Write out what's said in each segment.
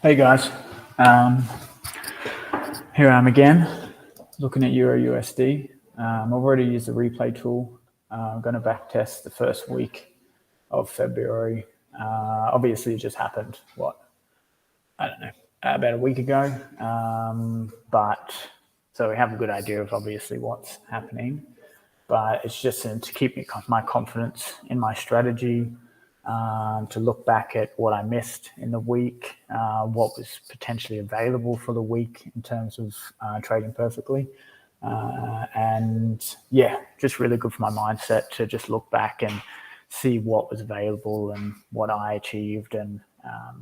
Hey guys, here I am again, looking at EUR USD. I've already used the replay tool. I'm going to backtest the first week of February. Obviously, it just happened, I don't know, about a week ago. But so we have a good idea of obviously what's happening. But it's just to keep my confidence in my strategy, to look back at what I missed in the week, what was potentially available for the week in terms of trading perfectly. And yeah, just really good for my mindset to just look back and see what was available and what I achieved and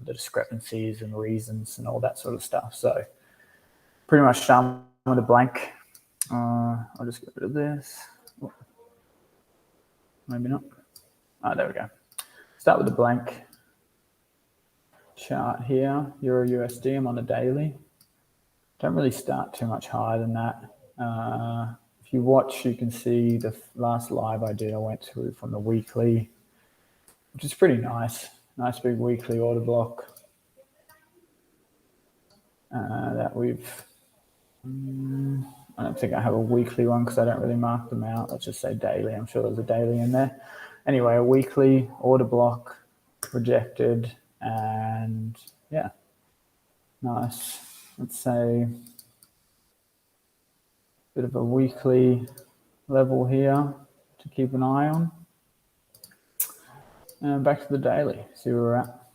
the discrepancies and reasons and all that sort of stuff. So pretty much starting with a blank. I'll just get rid of this. Maybe not. Oh, there we go. Start with a blank chart here, Euro USD. I'm on a daily. Don't really start too much higher than that. If you watch, you can see the last live I did, I went through from the weekly, which is pretty nice. Nice big weekly order block that we've... I don't think I have a weekly one because I don't really mark them out. Let's just say daily. I'm sure there's a daily in there. Anyway, a weekly order block rejected, and yeah, nice. Let's say a bit of a weekly level here to keep an eye on. And back to the daily, see where we're at.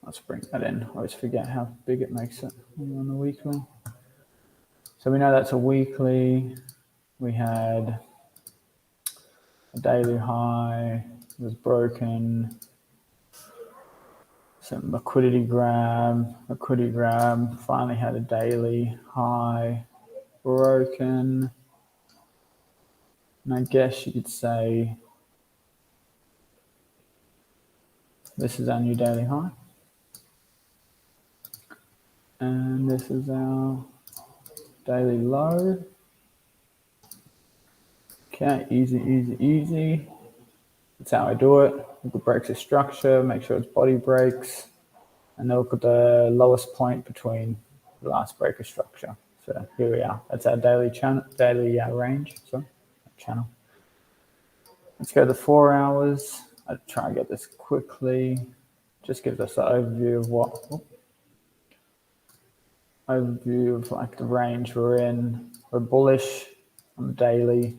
Let's bring that in. I always forget how big it makes it on the weekly. So we know that's a weekly. We had a daily high, was broken. Some liquidity grab, finally had a daily high, broken. And I guess you could say this is our new daily high. And this is our daily low. Okay, easy, easy, easy. That's how I do it. Look at breaks of structure, make sure it's body breaks, and then look at the lowest point between the last break of structure. So here we are. That's our daily channel, range. Sorry, channel. Let's go to the 4 hours. I'll try and get this quickly. Just gives us an overview of like the range we're in. We're bullish on the daily.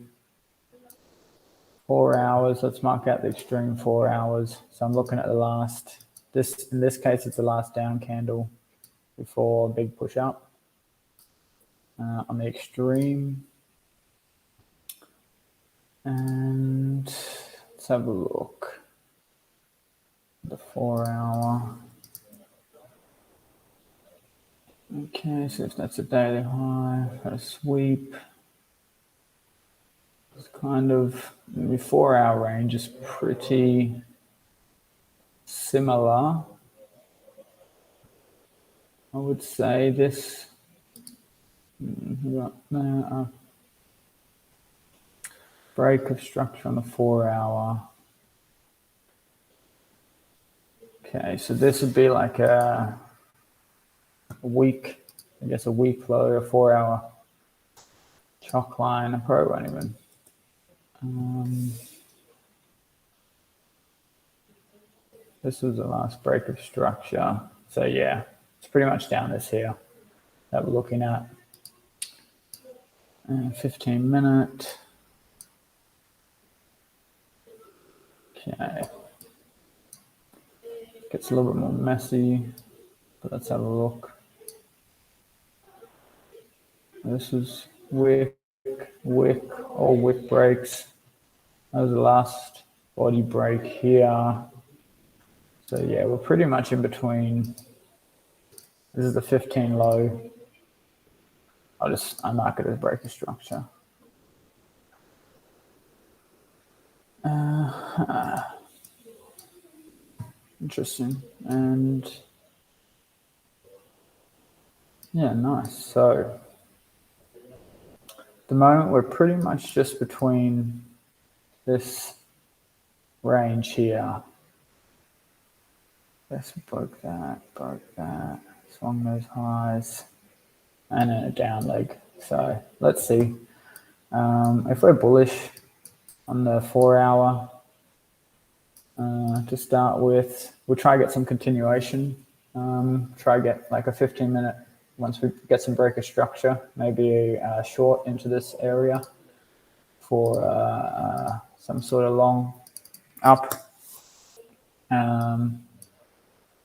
4 hours. Let's mark out the extreme 4 hours. So I'm looking at the last. In this case, it's the last down candle before a big push up. On the extreme. And let's have a look. The 4 hour. Okay, so if that's a daily high, got a sweep. It's kind of the 4 hour range is pretty similar. I would say this. Break of structure on the 4 hour. Okay, so this would be like a week, I guess a week low, a 4 hour chalk line. I probably won't even. This was the last break of structure. So yeah, it's pretty much down this here that we're looking at. 15 minute. Okay. Gets a little bit more messy, but let's have a look. This is wick, all wick breaks. That was the last body break here. So yeah, we're pretty much in between. This is the 15 low. I mark it as break of structure. Interesting. And yeah, nice. So at the moment, we're pretty much just between this range here. This broke that, swung those highs, and then a down leg. So let's see. If we're bullish on the 4 hour to start with, we'll try to get some continuation. Try to get like a 15-minute, once we get some breaker structure, maybe a short into this area for some sort of long up.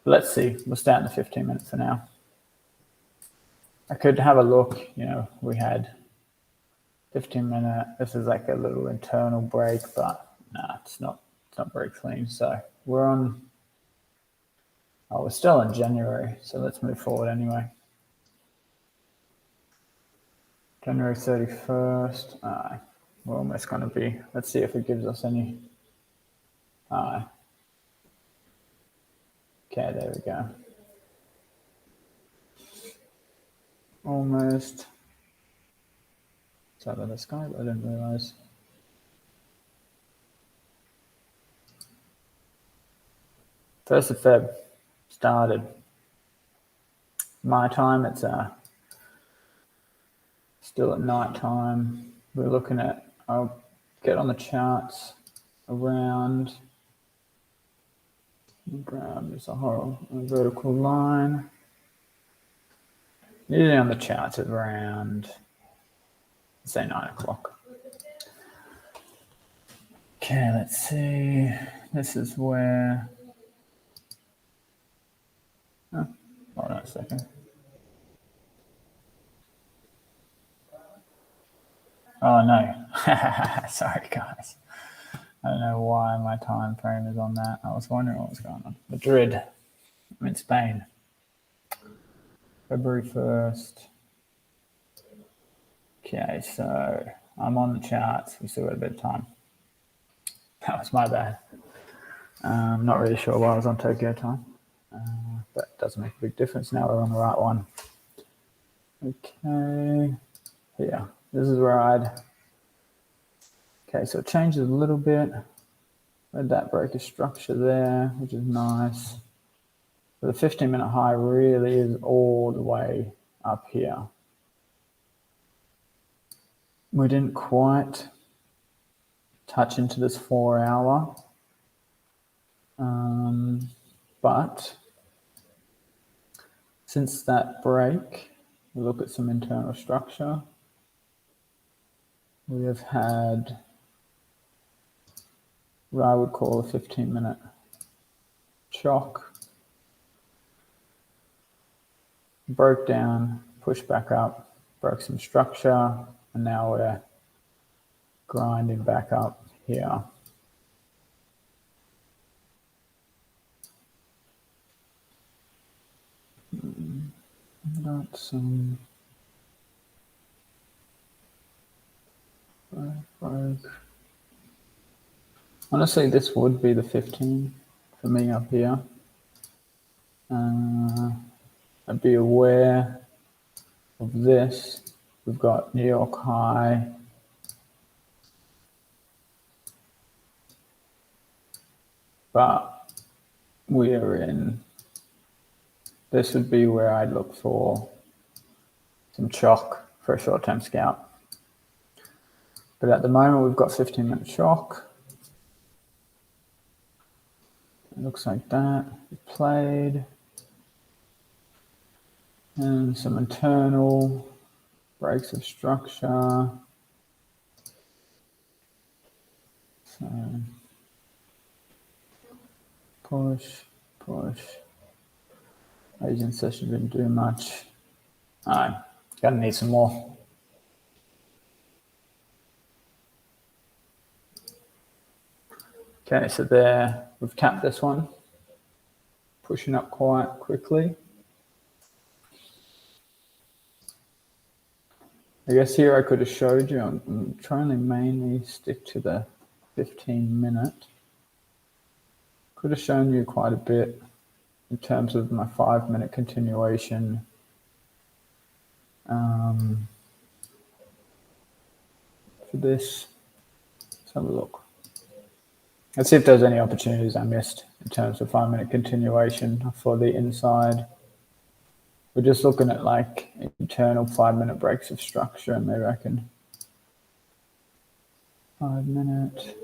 Let's see, we'll start in the 15 minutes for now. I could have a look, you know, we had 15-minute, this is like a little internal break, but nah, it's not very clean. So we're on, oh, we're still in January, so let's move forward anyway. January 31st, we're almost going to be, let's see if it gives us any, okay, there we go. Almost. Is that the sky? I didn't realize. First of Feb started. My time, it's still at night time. We're looking at, I'll get on the charts around, there's a vertical line. Usually on the charts at around, say 9 o'clock. Okay, let's see. This is where, oh, hold on a second. Oh no, sorry guys. I don't know why my time frame is on that. I was wondering what was going on. Madrid, I'm in Spain. February 1st. Okay, so I'm on the charts. We still got a bit of time. That was my bad. Not really sure why I was on Tokyo time, but it doesn't make a big difference. Now we're on the right one. Okay, here. This is where okay, so it changes a little bit. Read that breaker structure there, which is nice. But the 15-minute high really is all the way up here. We didn't quite touch into this 4 hour, but since that break, we look at some internal structure. We have had what I would call a 15-minute shock, broke down, pushed back up, broke some structure, and now we're grinding back up here. Got some break. Honestly, this would be the 15 for me up here. I'd be aware of this. We've got New York high. But we are in, this would be where I'd look for some chalk for a short-term scalp. But at the moment, we've got 15-minute chalk. It looks like that. It played. And some internal breaks of structure. So push. Asian session didn't do much. All right, gonna need some more. Okay, so there, we've tapped this one, pushing up quite quickly. I guess here I could have showed you, I'm trying to mainly stick to the 15-minute. Could have shown you quite a bit in terms of my 5-minute continuation. For this, let's have a look. Let's see if there's any opportunities I missed in terms of 5-minute continuation for the inside. We're just looking at like internal 5-minute breaks of structure, and maybe I can 5-minute.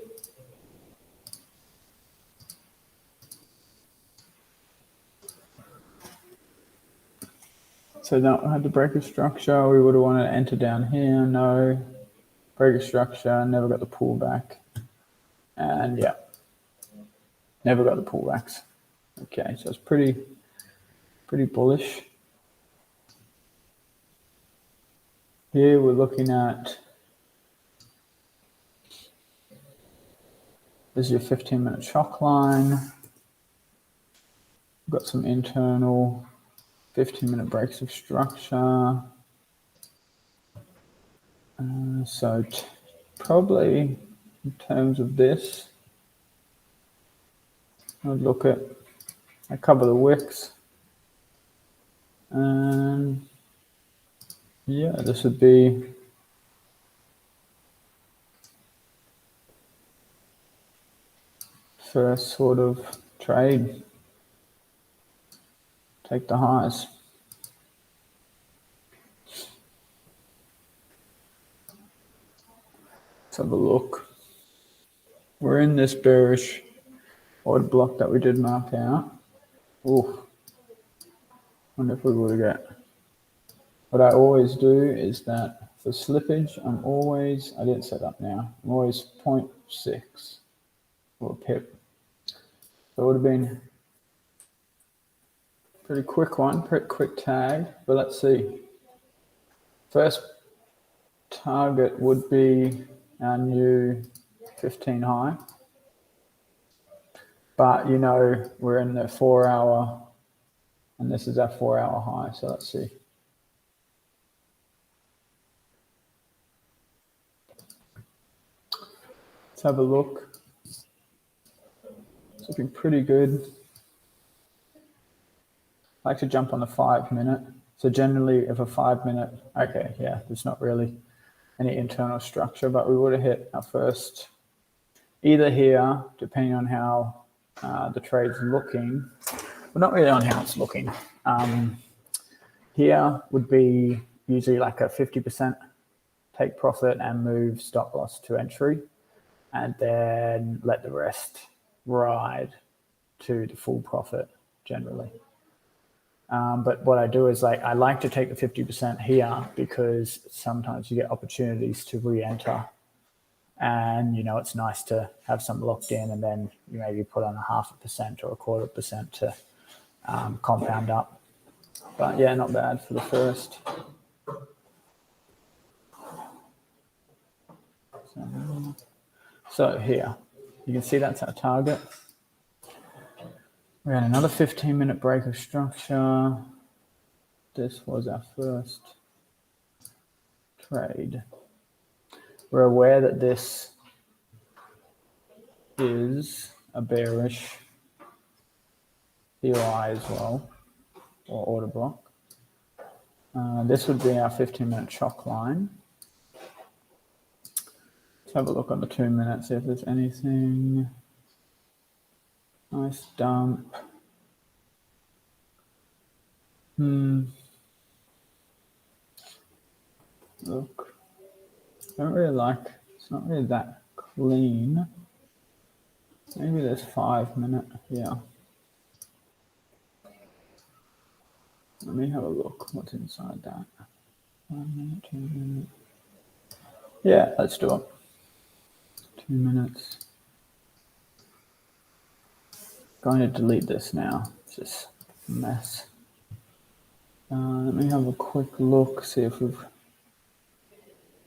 So now I had the break of structure. We would have wanted to enter down here. No. Break of structure, never got the pullback. And yeah, never got the pullbacks. Okay, so it's pretty bullish. Here we're looking at, this is your 15-minute shock line. We've got some internal 15-minute breaks of structure. So probably in terms of this, I would look at a couple of the wicks. And yeah, this would be first sort of trade. Take the highs. Let's have a look. We're in this bearish odd block that we did mark out. Ooh. Wonder if we would get. What I always do is that for slippage, I didn't set up now, I'm always 0.6 or a pip. So it would have been a pretty quick one, pretty quick tag, but let's see. First target would be our new 15 high. But you know, we're in the 4 hour, and this is our 4 hour high, so let's see. Let's have a look. It's looking pretty good. I like to jump on the 5-minute. So generally, if a 5-minute, okay, yeah, there's not really any internal structure, but we would have hit our first, either here, depending on how the trade's looking, well, not really on how it's looking. Here would be usually like a 50% take profit and move stop loss to entry, and then let the rest ride to the full profit generally. But what I do is I like to take the 50% here because sometimes you get opportunities to re-enter, and you know it's nice to have some locked in, and then you maybe put on a 0.5% or a 0.25% to compound up. But yeah, not bad for the first. So here, you can see that's our target. We had another 15-minute break of structure. This was our first trade. We're aware that this is a bearish EUR as well, or order block. This would be our 15-minute shock line. Let's have a look on the 2 minutes, see if there's anything. Nice dump. Look, I don't really like, it's not really that clean. Maybe there's 5-minute, yeah. Let me have a look what's inside that. 1 minute, 2 minutes. Yeah, let's do it. 2 minutes. Going to delete this now. It's just a mess. Let me have a quick look, see if we've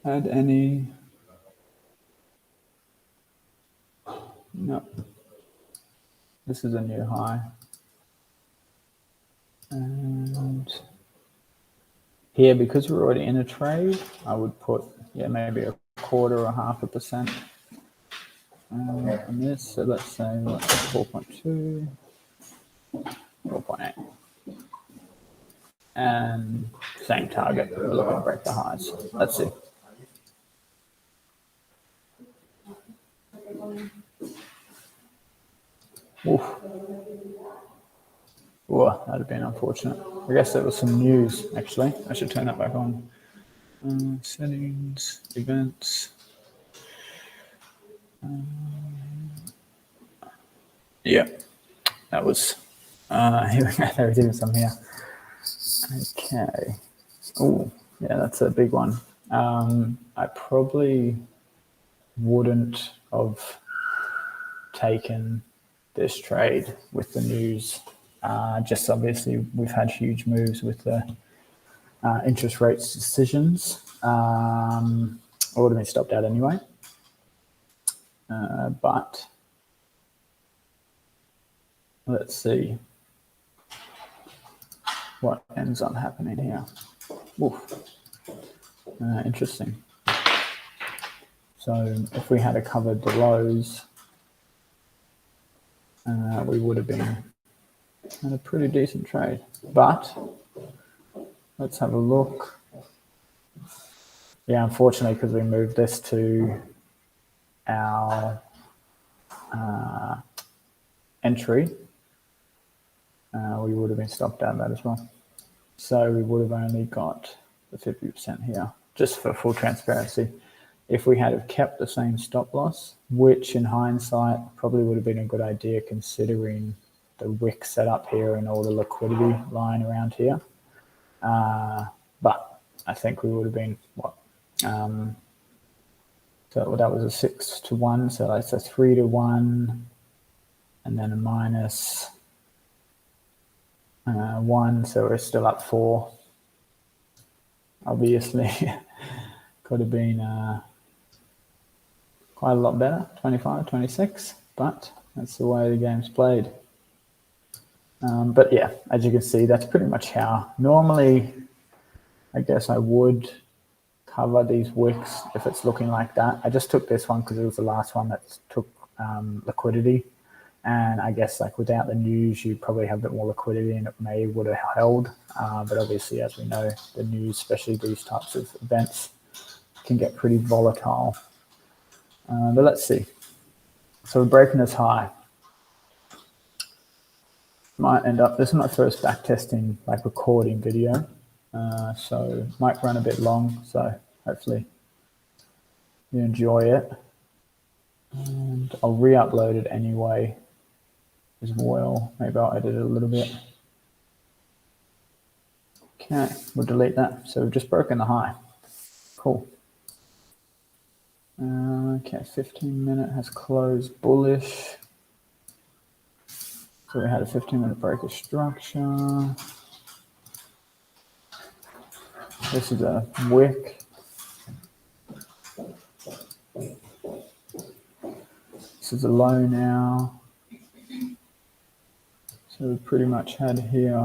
had any. No. This is a new high. And here, because we're already in a trade, I would put, yeah, maybe a 1/4 or 0.5% on this. So let's say 4.2, 4.8. And same target, we're looking to break the highs. Let's see. Oof. Whoa, that'd have been unfortunate. I guess there was some news, actually. I should turn that back on. Settings, events. Yeah, that was, here we go, there was even some here. Okay. Oh, yeah, that's a big one. I probably wouldn't have taken this trade with the news. Just obviously, we've had huge moves with the interest rates decisions. I would have been stopped out anyway. But let's see what ends up happening here. Interesting. So if we had covered the lows, we would have been in a pretty decent trade. But let's have a look. Yeah, unfortunately, because we moved this to our entry, we would have been stopped out of that as well. So we would have only got the 50% here, just for full transparency. If we had have kept the same stop loss, which in hindsight probably would have been a good idea considering the wick setup here and all the liquidity lying around here. But I think we would have been, what? So that was a 6 to 1, so that's a 3 to 1, and then a minus 1, so we're still up 4. Obviously, could have been quite a lot better, 25, 26, but that's the way the game's played. But yeah, as you can see, that's pretty much how normally, I guess I would cover these wicks if it's looking like that. I just took this one because it was the last one that took liquidity. And I guess like without the news, you probably have a bit more liquidity and it may would have held. But obviously, as we know, the news, especially these types of events, can get pretty volatile. But let's see. So we're breaking this high. Might end up, this is my first backtesting, like recording video. So might run a bit long. So hopefully you enjoy it. And I'll re-upload it anyway as well. Maybe I'll edit it a little bit. Okay, we'll delete that. So we've just broken the high. Cool. Okay, 15-minute has closed bullish. So we had a 15-minute break of structure. This is a wick. This is a low now. So we pretty much had here,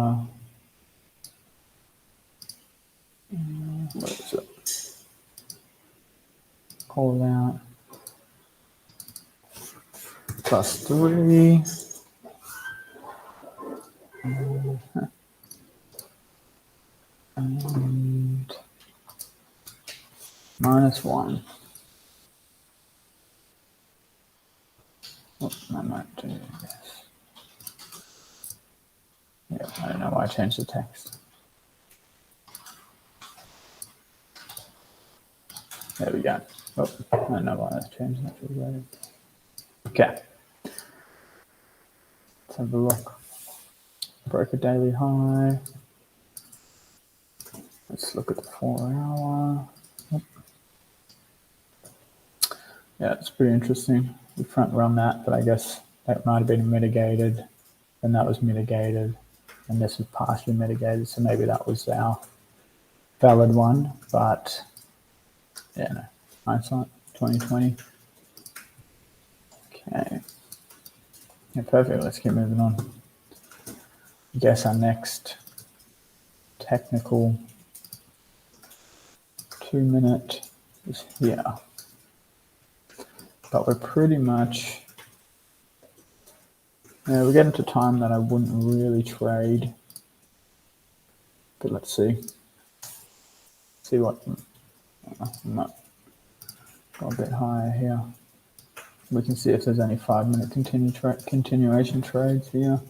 what is it? Call out +3. And -1. Oh, I might do this. Yeah, I don't know why I changed the text. There we go. Oh, I don't know why I changed that. Okay. Let's have a look. Broke a daily high. Let's look at the 4-hour. Oh. Yeah, it's pretty interesting. We front run that, but I guess that might have been mitigated, and that was mitigated, and this was partially mitigated, so maybe that was our valid one, but yeah, no, hindsight, 2020. Okay. Yeah, perfect. Let's keep moving on. I guess our next technical 2-minute is here. But we're pretty much, we're getting to time that I wouldn't really trade. But let's see. See what, I might go a bit higher here. We can see if there's any 5-minute continuation trades here.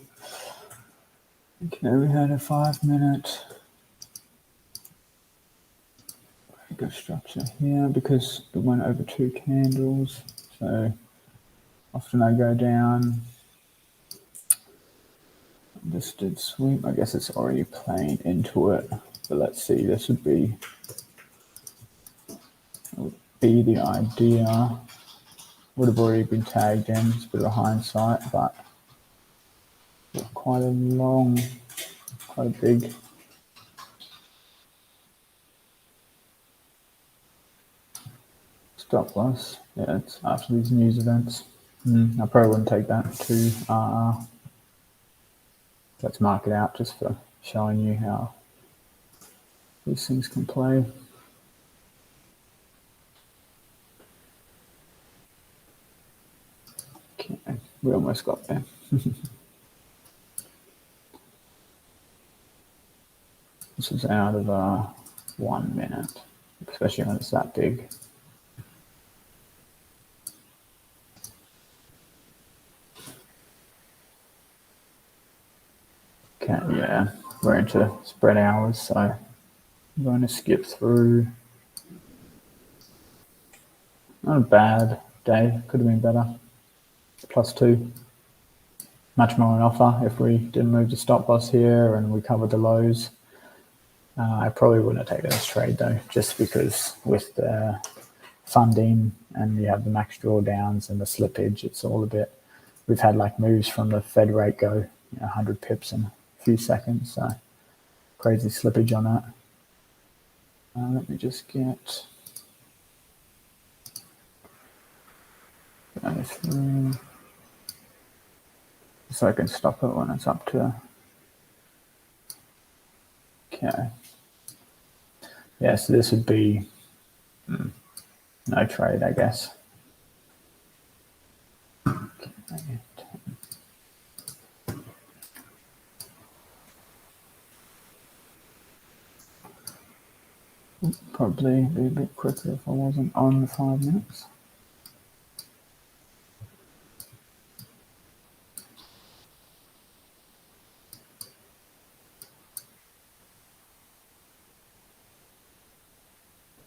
Okay, we had a 5-minute break of structure here because it went over 2 candles. So often I go down. This did sweep. I guess it's already playing into it. But let's see. This would be the idea. Would have already been tagged in. It's a bit of hindsight, but quite a big stop loss. Yeah, it's after these news events. I probably wouldn't take that to let's mark it out just for showing you how these things can play. Okay, we almost got there. This is out of 1 minute, especially when it's that big. Okay, yeah, we're into spread hours, so I'm going to skip through. Not a bad day, could have been better. +2. Much more on offer if we didn't move the stop loss here and we covered the lows. I probably wouldn't have taken this trade though, just because with the funding and you have the max drawdowns and the slippage, it's all a bit. We've had like moves from the Fed rate go 100 pips in a few seconds, so crazy slippage on that. Let me just get go through so I can stop it when it's up to. Okay. Yeah, so this would be no trade, I guess. Okay. Probably be a bit quicker if I wasn't on the 5 minutes.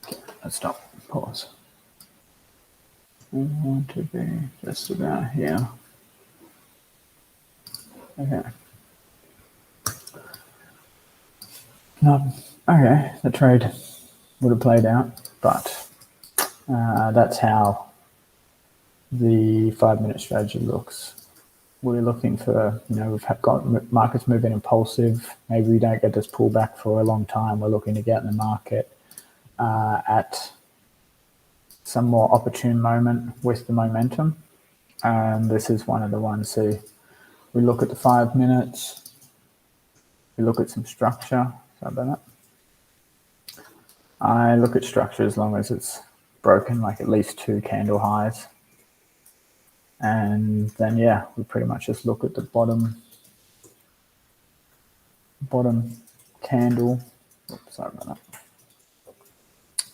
Okay, let's stop. Pause. We want to be just about here. Okay. Okay, the trade would have played out, but that's how the 5-minute strategy looks. We're looking for, we've got markets moving impulsive. Maybe we don't get this pullback for a long time. We're looking to get in the market at some more opportune moment with the momentum. And this is one of the ones. So we look at the 5 minutes. We look at some structure. Sorry about that. I look at structure as long as it's broken like at least 2 candle highs. And then, yeah, we pretty much just look at the bottom candle. Oops, sorry about that.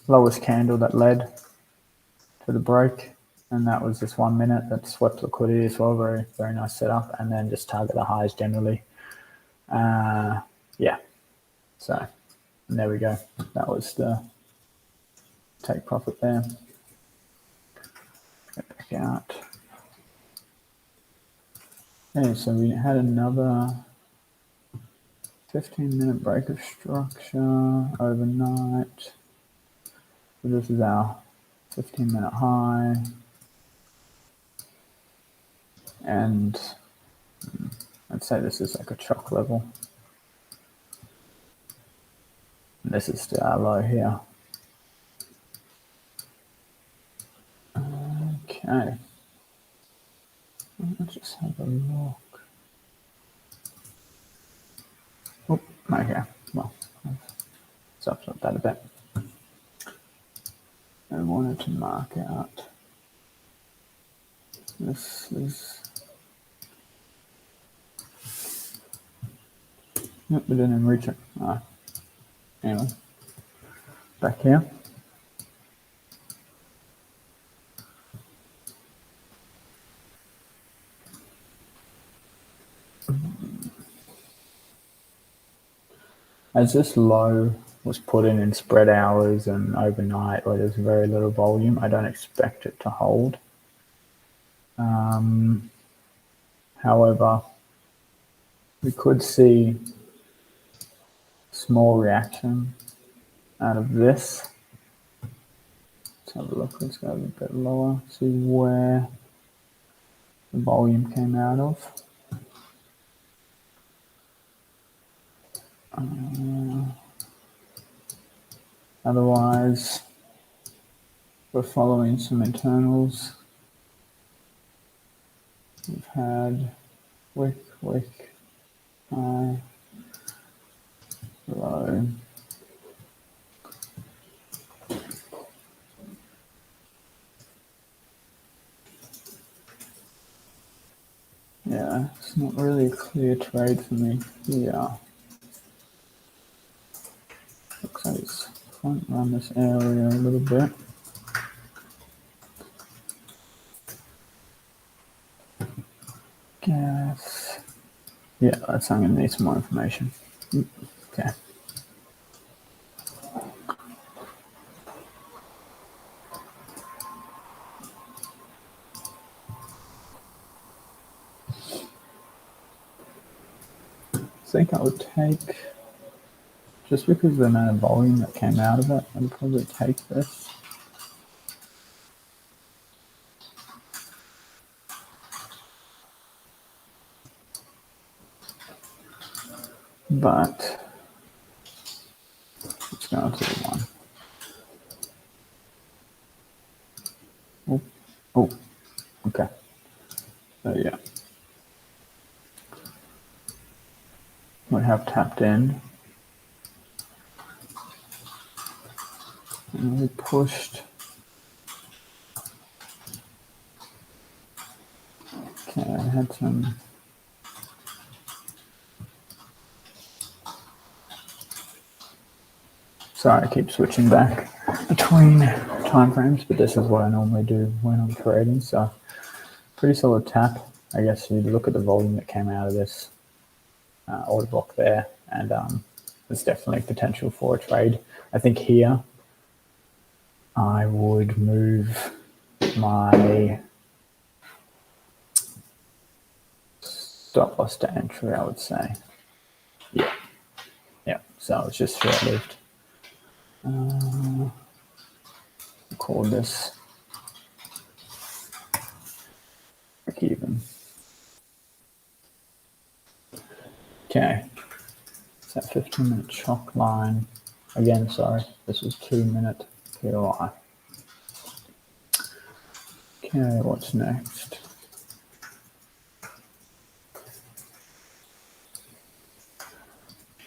Lowest candle that led to the break. And that was just 1 minute. That swept liquidity as well. Very, very nice setup. And then just target the highs generally. Yeah. So there we go. That was the take profit there. Get back out. Okay, so we had another 15-minute break of structure overnight. So this is our 15-minute high. And I'd say this is like a chalk level. And this is still our low here. Okay. Let's just have a look. Oh, okay. Well, let's upload that a bit. I wanted to mark out. This is. Nope, we didn't even reach it. Anyway, back here. as this low was put in spread hours and overnight where there's very little volume, I don't expect it to hold. However, we could see small reaction out of this. Let's have a look. Let's go a bit lower, see where the volume came out of. Otherwise, we're following some internals. We've had wick, high, low. Yeah, it's not really a clear trade for me here. Looks like it's front run this area a little bit. Gas. Yeah, that's I'm going to need some more information. Okay. I think I would take, just because of the amount of volume that came out of it, I'd probably take this. But let's go to the one. Oh, okay. So yeah, we have tapped in. And we pushed. Okay, I had some. Sorry, I keep switching back between timeframes, but this is what I normally do when I'm trading. So pretty solid tap. I guess you look at the volume that came out of this order block there, and there's definitely potential for a trade. I think here I would move my stop loss to entry, I would say. Yeah, so it's just short-lived. Call this break even. Okay, it's that 15-minute chalk line. Again, sorry, this was 2-minute POI. Okay, what's next?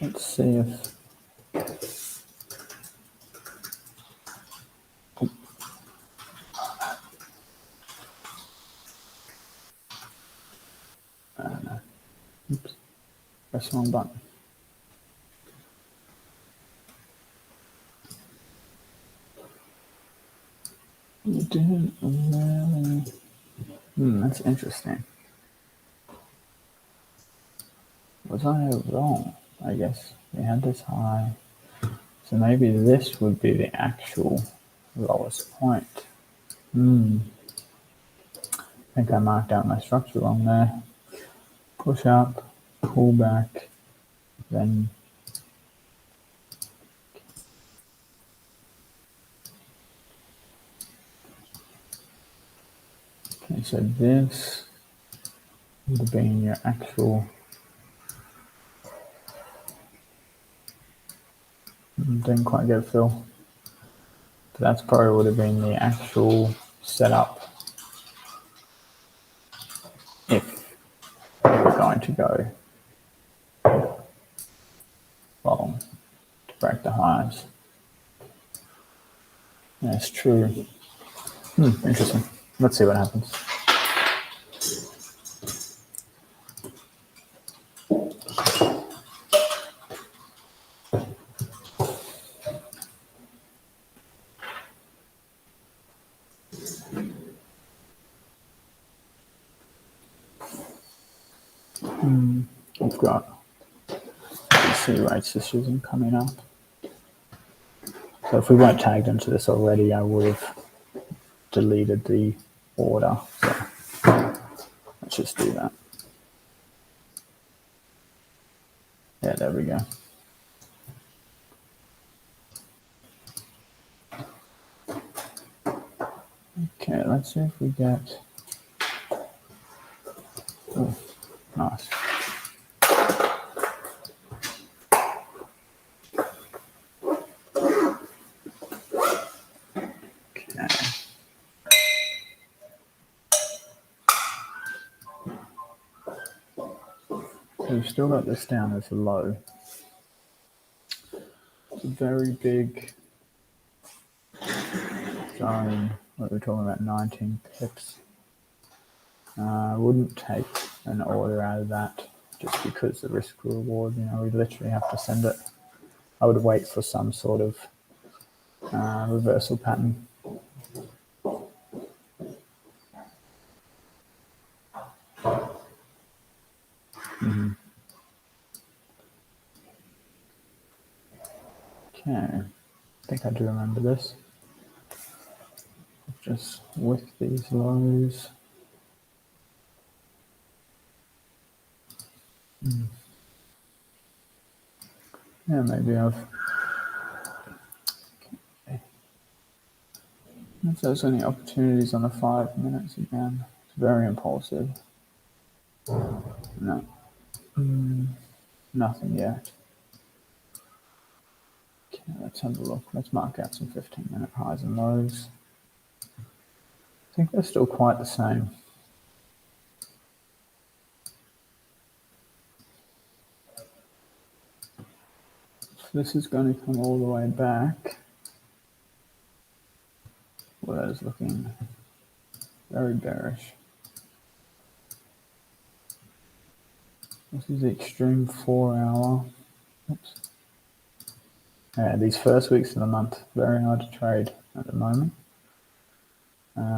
Let's see if oops, press the wrong button. You didn't really. That's interesting. Was I wrong? I guess we had this high. So maybe this would be the actual lowest point. I think I marked out my structure wrong there. Push up, pull back, then okay, so this would have been your actual. Didn't quite get a feel. But that's probably would have been the actual setup if we're going to go long to break the highs. That's true. Interesting. Let's see what happens. We've got see rates this isn't coming up. So if we weren't tagged into this already, I would have deleted the order. So let's just do that. Yeah, there we go. Okay, let's see if we get. Oh, nice. Okay. So we've still got this down as a low. It's a very big zone. What we're talking about, 19 pips. I wouldn't take an order out of that just because the risk reward, we literally have to send it. I would wait for some sort of reversal pattern. Okay, I think I do remember this. Just with these lows. Yeah, maybe I've. Okay. If there's any opportunities on the 5 minutes again, it's very impulsive. No, nothing yet. Okay, let's have a look. Let's mark out some 15-minute highs and lows. I think they're still quite the same. So this is going to come all the way back. Well, that is looking very bearish. This is the extreme 4-hour. Oops. Yeah, these first weeks of the month, very hard to trade at the moment.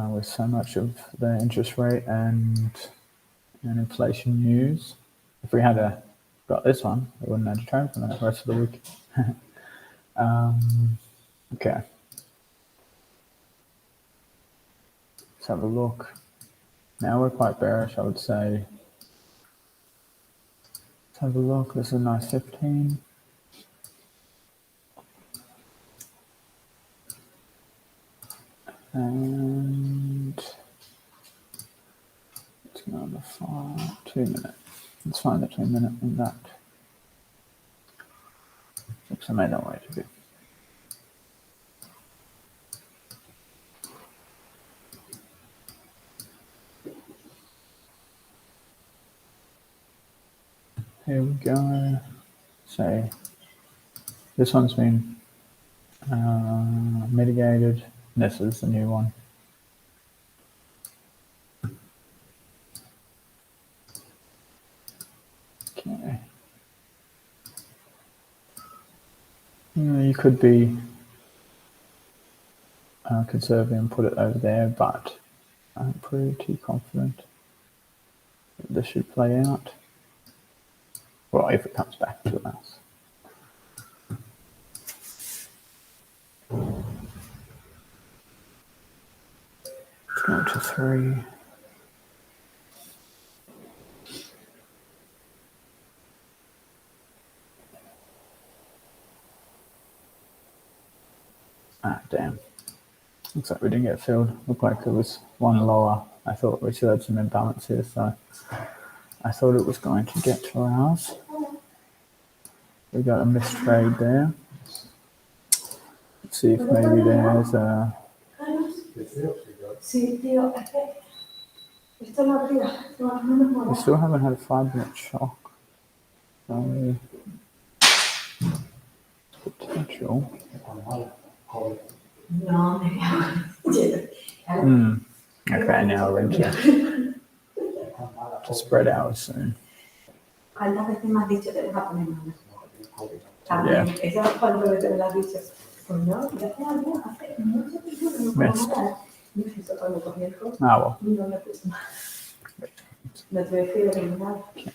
With so much of the interest rate and inflation news. If we had got this one, we wouldn't have to trade for the rest of the week. Okay. Let's have a look. Now we're quite bearish, I would say. Let's have a look. This is a nice 15. And let's go on the 2 minute. Let's find the 2 minute in that. Oops, I made that way too big. Here we go. So this one's been mitigated. This is the new one. Okay. You could be conservative and put it over there, but I'm pretty confident that this should play out. Well, if it comes back to us. Let's go to 3. Ah, damn. Looks like we didn't get filled. Looked like there was one lower. I thought we still had some imbalance here, so I thought it was going to get to ours. We got a missed trade there. Let's see if maybe there's a. We still haven't had a 5-minute shock. So potential. Okay, now we're into to spread out soon. Yeah. Missed. Ah, well. Okay.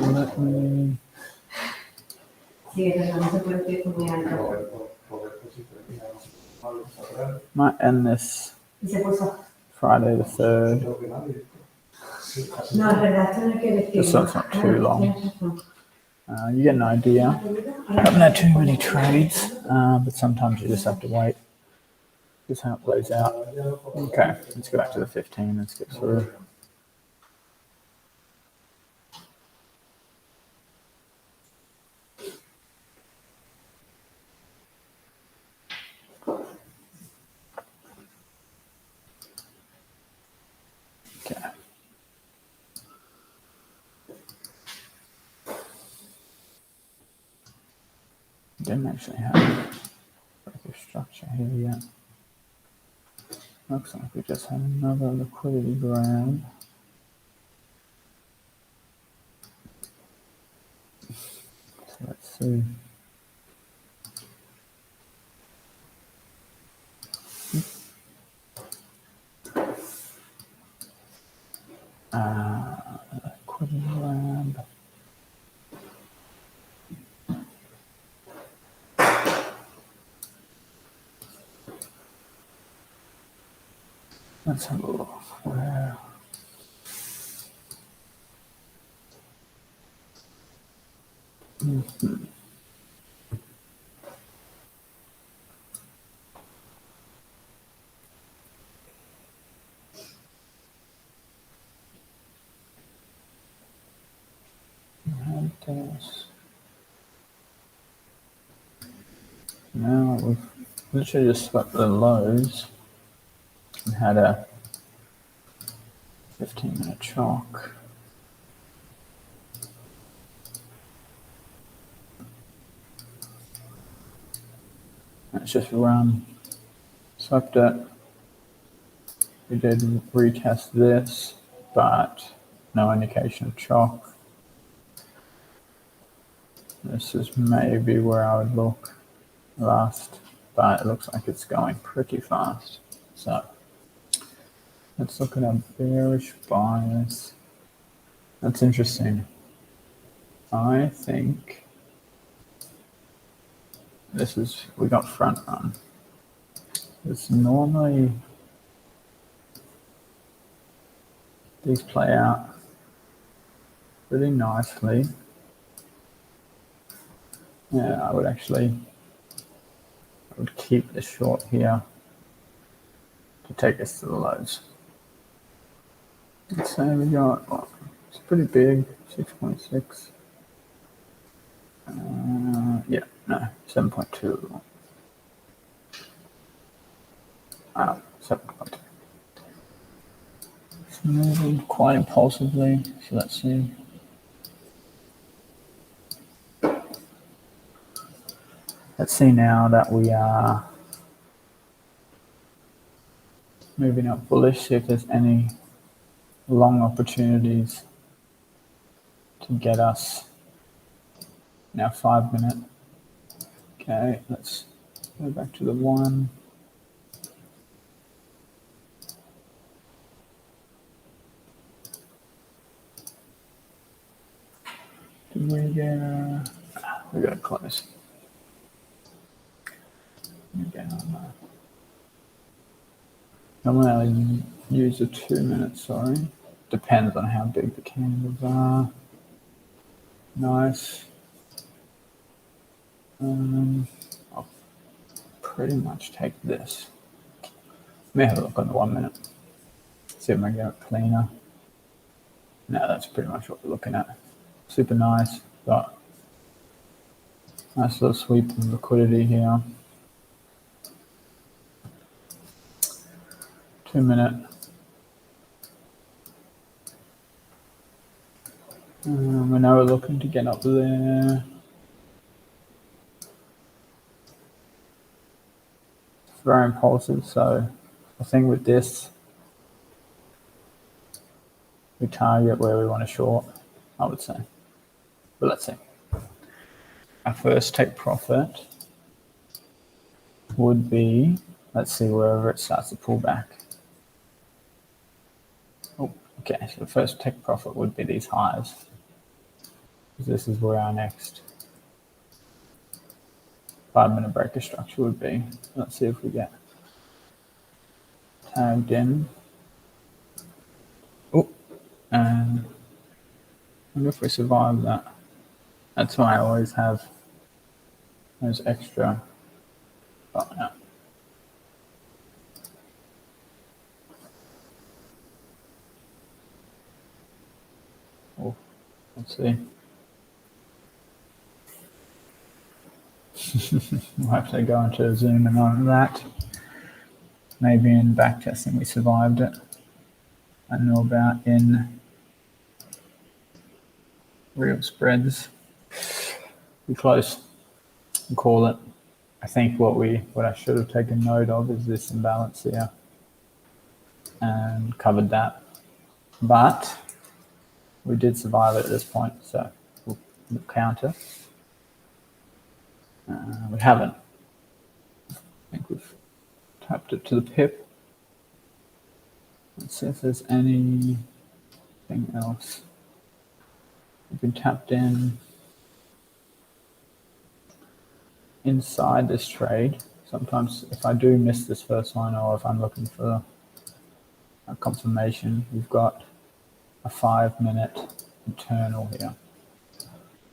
Let me Might end this Friday the 3rd. Just so it's not too long. You get an idea. I haven't had too many trades, but sometimes you just have to wait. Just how it plays out. Okay, let's go back to the 15. Let's get through. Okay. Didn't actually have a structure here yet. Looks like we just had another liquidity grab. So let's see. Liquidity grab. Let's have a look. Where? Now we've literally just swept the lows and had a 15-minute chalk. Let's just run. Swept it. We did retest this, but no indication of chalk. This is maybe where I would look last, but it looks like it's going pretty fast. So let's look at a bearish bias. That's interesting. I think we got front run. It's normally, these play out really nicely. Yeah, I would keep the short here to take us to the lows. Let's say we got, well, it's pretty big, 6.6. Yeah, no, 7.2. 7.2. It's moving quite impulsively, so let's see. Let's see now that we are moving up bullish, see if there's any long opportunities to get us now 5 minute. Okay, let's go back to the 1. Did we get we got close. Again on that. I'm going to use a 2 minute, sorry. Depends on how big the candles are. Nice. I'll pretty much take this. May have a look on the 1 minute. See if I can get it cleaner. No, that's pretty much what we're looking at. Super nice. Got nice little sweep of liquidity here. 2 minute. We know we're looking to get up there. It's very impulsive, so I think with this, we target where we want to short, I would say. But let's see. Our first take profit would be, let's see, wherever it starts to pull back. Oh, okay, so the first take profit would be these highs. This is where our next 5-minute breaker structure would be. Let's see if we get tagged in. Oh, and I wonder if we survive that. That's why I always have those extra. Oh, no. Oh, let's see. We'll have to go into Zoom and on that. Maybe in backtesting we survived it. I know about in real spreads. We close. We call it. I think what I should have taken note of is this imbalance here and covered that. But we did survive it at this point, so we'll counter. We haven't. I think we've tapped it to the pip. Let's see if there's anything else. We've been tapped in inside this trade. Sometimes if I do miss this first one, or if I'm looking for a confirmation, we've got a 5-minute internal here.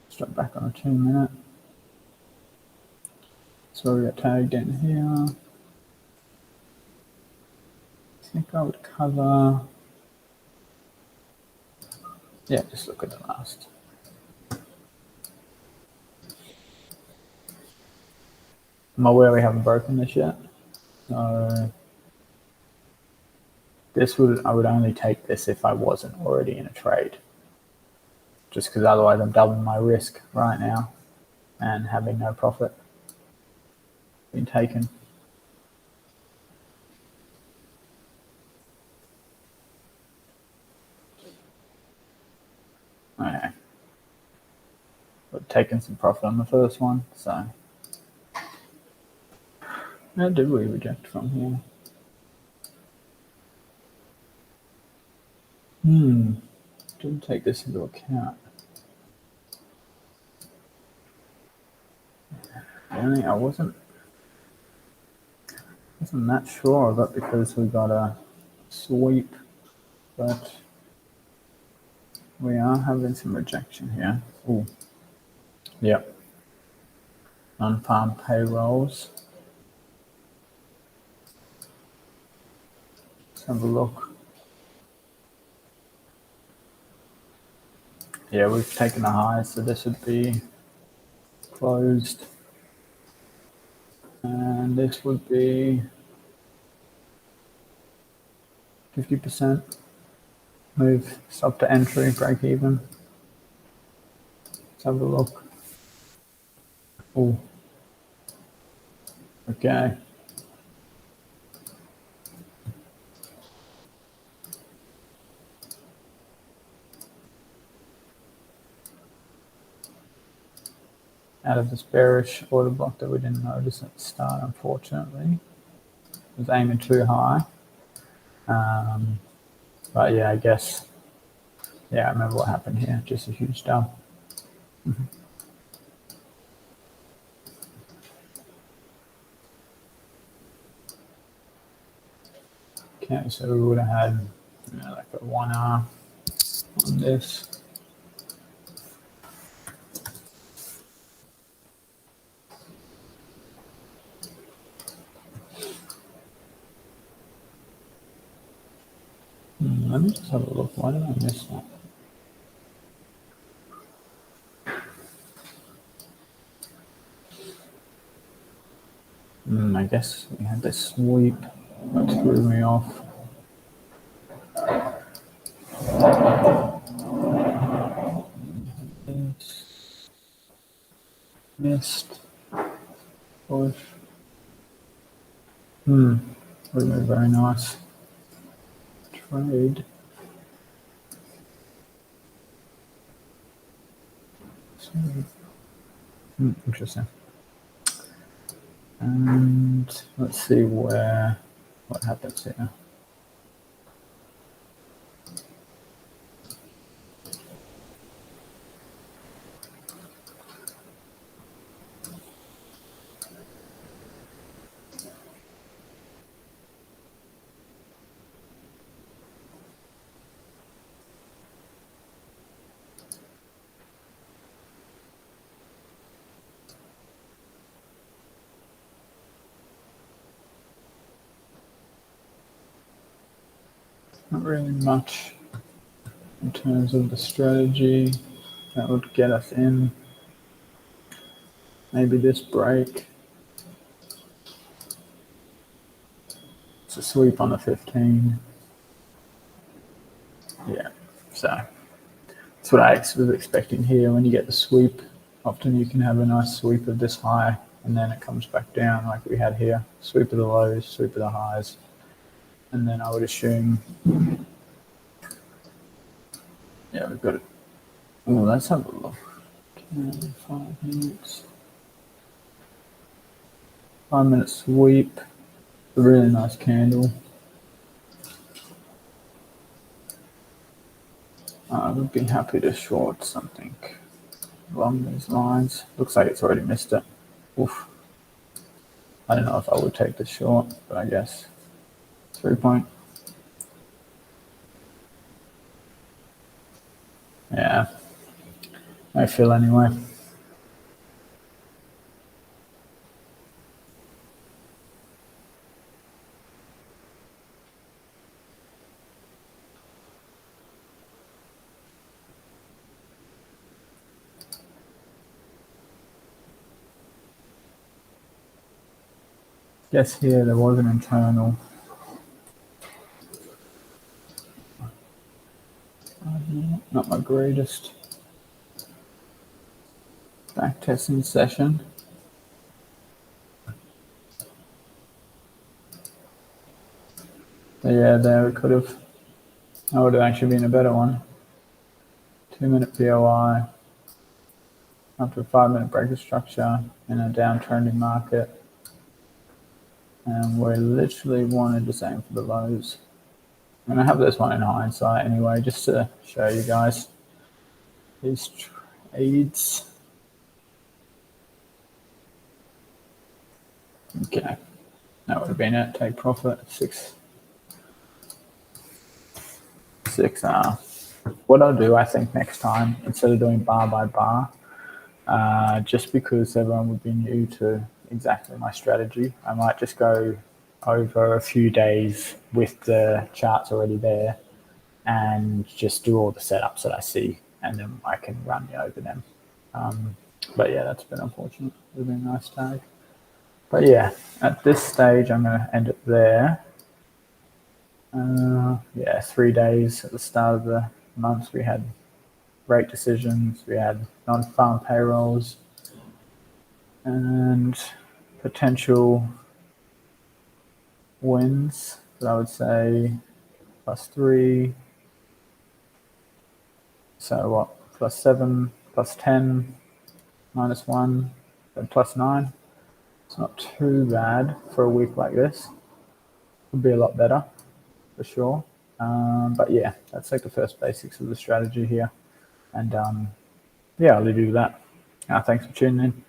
Let's drop back on a 2-minute. So we got tagged in here. I think I would cover. Yeah, just look at the last. I'm aware we haven't broken this yet. So I would only take this if I wasn't already in a trade. Just because otherwise I'm doubling my risk right now and having no profit been taken. Okay. But taken some profit on the first one, so. Where did we reject from here? Didn't take this into account. I wasn't that sure of it because we got a sweep, but we are having some rejection here. Ooh. Yep. Non-farm payrolls. Let's have a look. Yeah, we've taken a high, so this would be closed. And this would be 50%. Move, stop to entry, break even. Let's have a look. Oh, okay. Out of this bearish order block that we didn't notice at the start, unfortunately. It was aiming too high. But yeah, I guess, yeah, I remember what happened here. Just a huge dump. Okay, so we would have had like a 1R on this. Let me just have a look. Why did I miss that? I guess we had this sweep that threw me off. Missed. Push. Would have been very nice. Trade. Interesting. And let's see what happens here. Not really much in terms of the strategy that would get us in. Maybe this break. It's a sweep on the 15. Yeah, so that's what I was expecting here. When you get the sweep, often you can have a nice sweep of this high, and then it comes back down like we had here. Sweep of the lows, sweep of the highs. And then I would assume, yeah, we've got it. Oh, let's have a look. 5 minutes. 5 minute sweep. A really nice candle. I would be happy to short something along these lines. Looks like it's already missed it. Oof. I don't know if I would take this short, but I guess 3 point. Yeah, I feel anyway. Guess here there was an internal. Not my greatest backtesting session. But yeah, there we could have. That would have actually been a better one. 2 minute POI after a 5 minute break of structure in a downtrending market. And we literally wanted the same for the lows. I'm going to have this one in hindsight anyway, just to show you guys these trades. Okay, that would have been it. Take profit, 6. What I'll do, I think, next time, instead of doing bar by bar, just because everyone would be new to exactly my strategy, I might just go over a few days with the charts already there and just do all the setups that I see, and then I can run you over them. But yeah, that's been unfortunate. It would have been a nice tag. But yeah, at this stage, I'm going to end it there. Yeah, 3 days at the start of the month, we had rate decisions, we had non-farm payrolls, and potential wins, but I would say +3. So what? +7, +10, -1, then +9. It's not too bad for a week like this. Could be a lot better, for sure. But yeah, that's like the first basics of the strategy here. And yeah, I'll leave you with that. Thanks for tuning in.